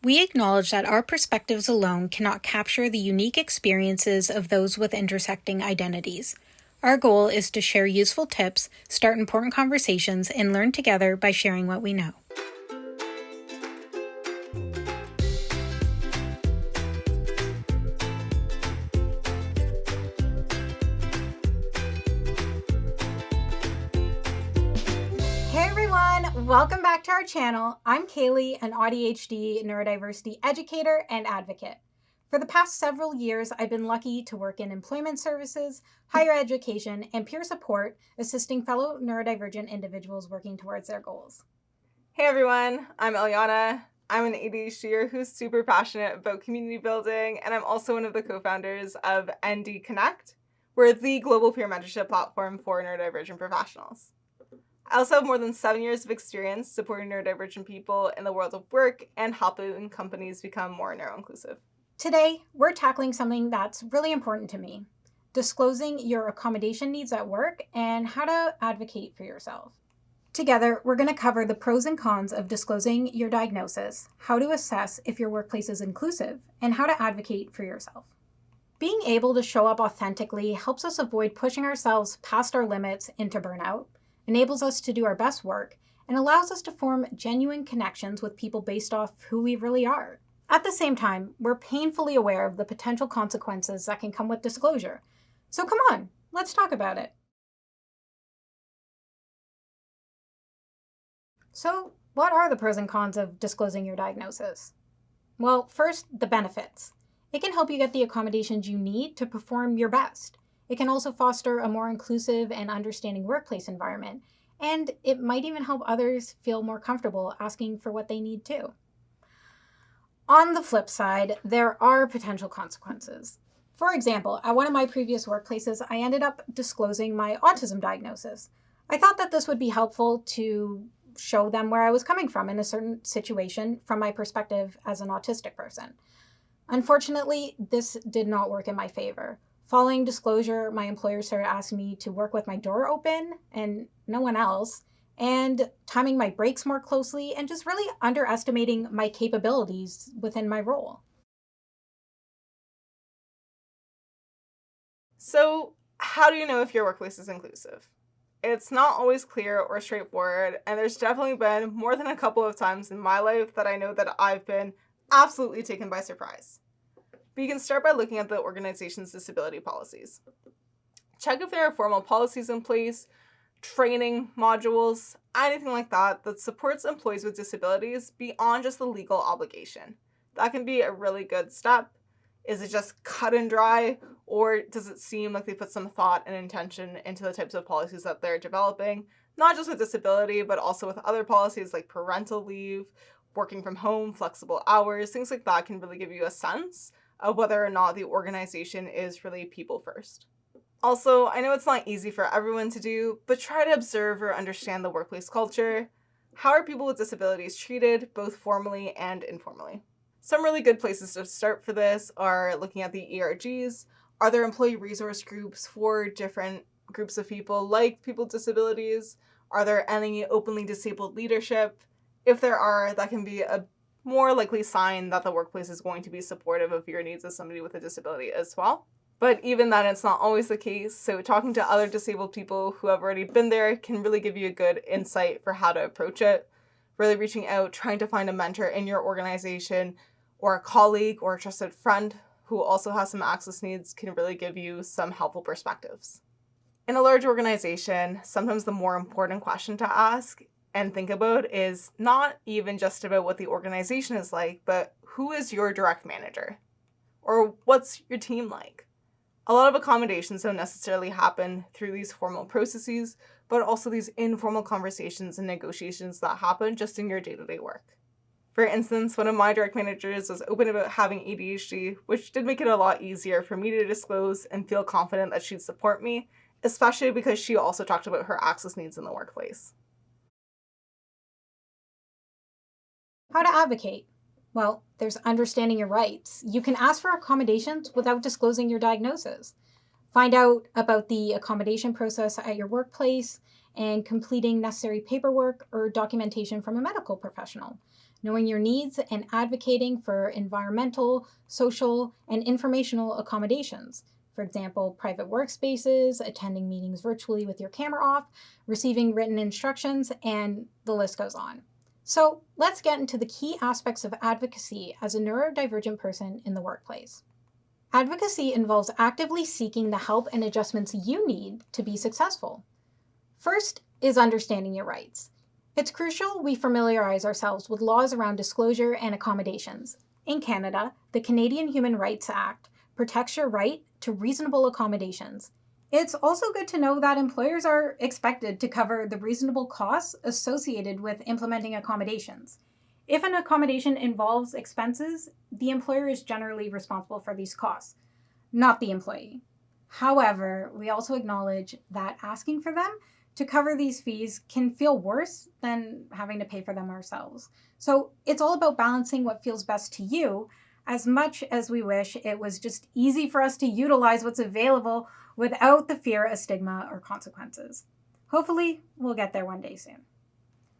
We acknowledge that our perspectives alone cannot capture the unique experiences of those with intersecting identities. Our goal is to share useful tips, start important conversations, and learn together by sharing what we know. Hey everyone, welcome back to our channel. I'm Kaylee, an ADHD neurodiversity educator and advocate. For the past several years, I've been lucky to work in employment services, higher education, and peer support, assisting fellow neurodivergent individuals working towards their goals. Hey everyone, I'm Eliana. I'm an ADHDer who's super passionate about community building, and I'm also one of the co-founders of ND Connect. We're the global peer mentorship platform for neurodivergent professionals. I also have more than 7 years of experience supporting neurodivergent people in the world of work and helping companies become more neuro-inclusive. Today, we're tackling something that's really important to me: disclosing your accommodation needs at work and how to advocate for yourself. Together, we're going to cover the pros and cons of disclosing your diagnosis, how to assess if your workplace is inclusive, and how to advocate for yourself. Being able to show up authentically helps us avoid pushing ourselves past our limits into burnout, enables us to do our best work, and allows us to form genuine connections with people based off who we really are. At the same time, we're painfully aware of the potential consequences that can come with disclosure. So come on, let's talk about it. So, what are the pros and cons of disclosing your diagnosis? Well, first, the benefits. It can help you get the accommodations you need to perform your best. It can also foster a more inclusive and understanding workplace environment, and it might even help others feel more comfortable asking for what they need too. On the flip side, there are potential consequences. For example, at one of my previous workplaces, I ended up disclosing my autism diagnosis. I thought that this would be helpful to show them where I was coming from in a certain situation from my perspective as an autistic person. Unfortunately, this did not work in my favor. Following disclosure, my employer started asking me to work with my door open and no one else, and timing my breaks more closely, and just really underestimating my capabilities within my role. So, how do you know if your workplace is inclusive? It's not always clear or straightforward, and there's definitely been more than a couple of times in my life that I know that I've been absolutely taken by surprise. But you can start by looking at the organization's disability policies. Check if there are formal policies in place, training modules, anything like that that supports employees with disabilities beyond just the legal obligation. That can be a really good step. Is it just cut and dry, or does it seem like they put some thought and intention into the types of policies that they're developing, not just with disability, but also with other policies like parental leave, working from home, flexible hours, things like that can really give you a sense of whether or not the organization is really people first. Also, I know it's not easy for everyone to do, but try to observe or understand the workplace culture. How are people with disabilities treated, both formally and informally? Some really good places to start for this are looking at the ERGs. Are there employee resource groups for different groups of people like people with disabilities? Are there any openly disabled leadership? If there are, that can be a more likely sign that the workplace is going to be supportive of your needs as somebody with a disability as well. But even then, it's not always the case. So talking to other disabled people who have already been there can really give you a good insight for how to approach it. Really reaching out, trying to find a mentor in your organization or a colleague or a trusted friend who also has some access needs can really give you some helpful perspectives. In a large organization, sometimes the more important question to ask and think about is not even just about what the organization is like, but who is your direct manager? Or what's your team like? A lot of accommodations don't necessarily happen through these formal processes, but also these informal conversations and negotiations that happen just in your day-to-day work. For instance, one of my direct managers was open about having ADHD, which did make it a lot easier for me to disclose and feel confident that she'd support me, especially because she also talked about her access needs in the workplace. How to advocate? Well, there's understanding your rights. You can ask for accommodations without disclosing your diagnosis. Find out about the accommodation process at your workplace and completing necessary paperwork or documentation from a medical professional. knowing your needs and advocating for environmental, social, and informational accommodations. For example, private workspaces, attending meetings virtually with your camera off, receiving written instructions, and the list goes on. So let's get into the key aspects of advocacy as a neurodivergent person in the workplace. Advocacy involves actively seeking the help and adjustments you need to be successful. First is understanding your rights. It's crucial we familiarize ourselves with laws around disclosure and accommodations. In Canada, the Canadian Human Rights Act protects your right to reasonable accommodations. It's also good to know that employers are expected to cover the reasonable costs associated with implementing accommodations. If an accommodation involves expenses, the employer is generally responsible for these costs, not the employee. However, we also acknowledge that asking for them to cover these fees can feel worse than having to pay for them ourselves. So it's all about balancing what feels best to you, as much as we wish it was just easy for us to utilize what's available without the fear of stigma or consequences. Hopefully, we'll get there one day soon.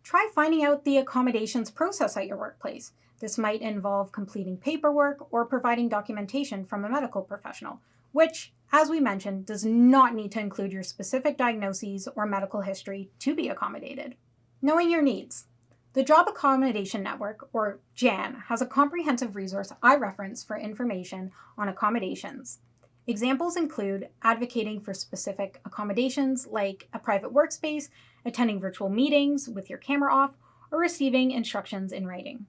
Try finding out the accommodations process at your workplace. This might involve completing paperwork or providing documentation from a medical professional, which, as we mentioned, does not need to include your specific diagnoses or medical history to be accommodated. Knowing your needs. The Job Accommodation Network, or JAN, has a comprehensive resource I reference for information on accommodations. Examples include advocating for specific accommodations like a private workspace, attending virtual meetings with your camera off, or receiving instructions in writing.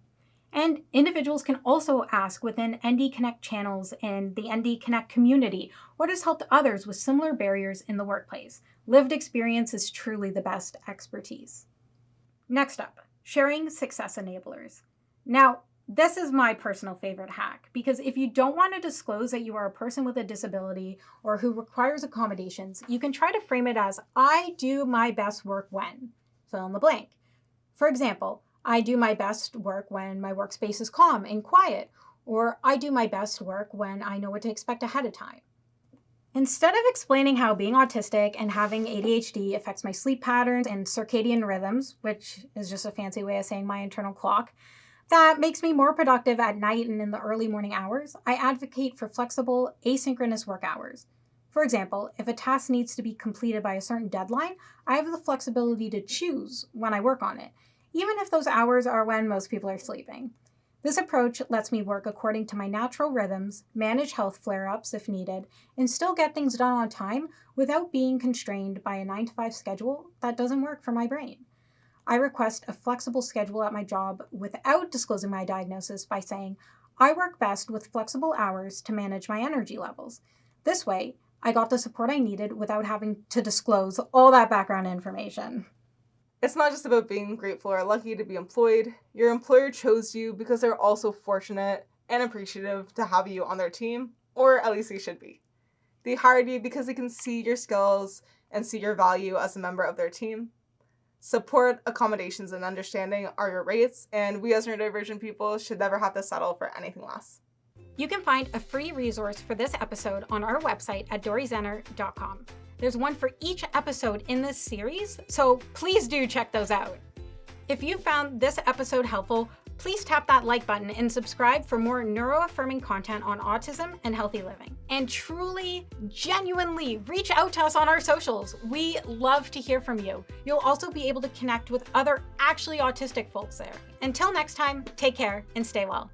And individuals can also ask within ND Connect channels and the ND Connect community what has helped others with similar barriers in the workplace. Lived experience is truly the best expertise. Next up, sharing success enablers. Now, this is my personal favorite hack, because if you don't want to disclose that you are a person with a disability or who requires accommodations, you can try to frame it as, I do my best work when, fill in the blank. For example, I do my best work when my workspace is calm and quiet, or I do my best work when I know what to expect ahead of time. Instead of explaining how being autistic and having ADHD affects my sleep patterns and circadian rhythms, which is just a fancy way of saying my internal clock, that makes me more productive at night and in the early morning hours, I advocate for flexible, asynchronous work hours. For example, if a task needs to be completed by a certain deadline, I have the flexibility to choose when I work on it, even if those hours are when most people are sleeping. This approach lets me work according to my natural rhythms, manage health flare-ups if needed, and still get things done on time without being constrained by a 9-to-5 schedule that doesn't work for my brain. I request a flexible schedule at my job without disclosing my diagnosis by saying, I work best with flexible hours to manage my energy levels. This way, I got the support I needed without having to disclose all that background information. It's not just about being grateful or lucky to be employed. Your employer chose you because they're also fortunate and appreciative to have you on their team, or at least they should be. They hired you because they can see your skills and see your value as a member of their team. Support, accommodations, and understanding are your rates, and we as neurodivergent people should never have to settle for anything less. You can find a free resource for this episode on our website at doryzenner.com. There's one for each episode in this series, so please do check those out. If you found this episode helpful, please tap that like button and subscribe for more neuroaffirming content on autism and healthy living. And truly, genuinely reach out to us on our socials. We love to hear from you. You'll also be able to connect with other actually autistic folks there. Until next time, take care and stay well.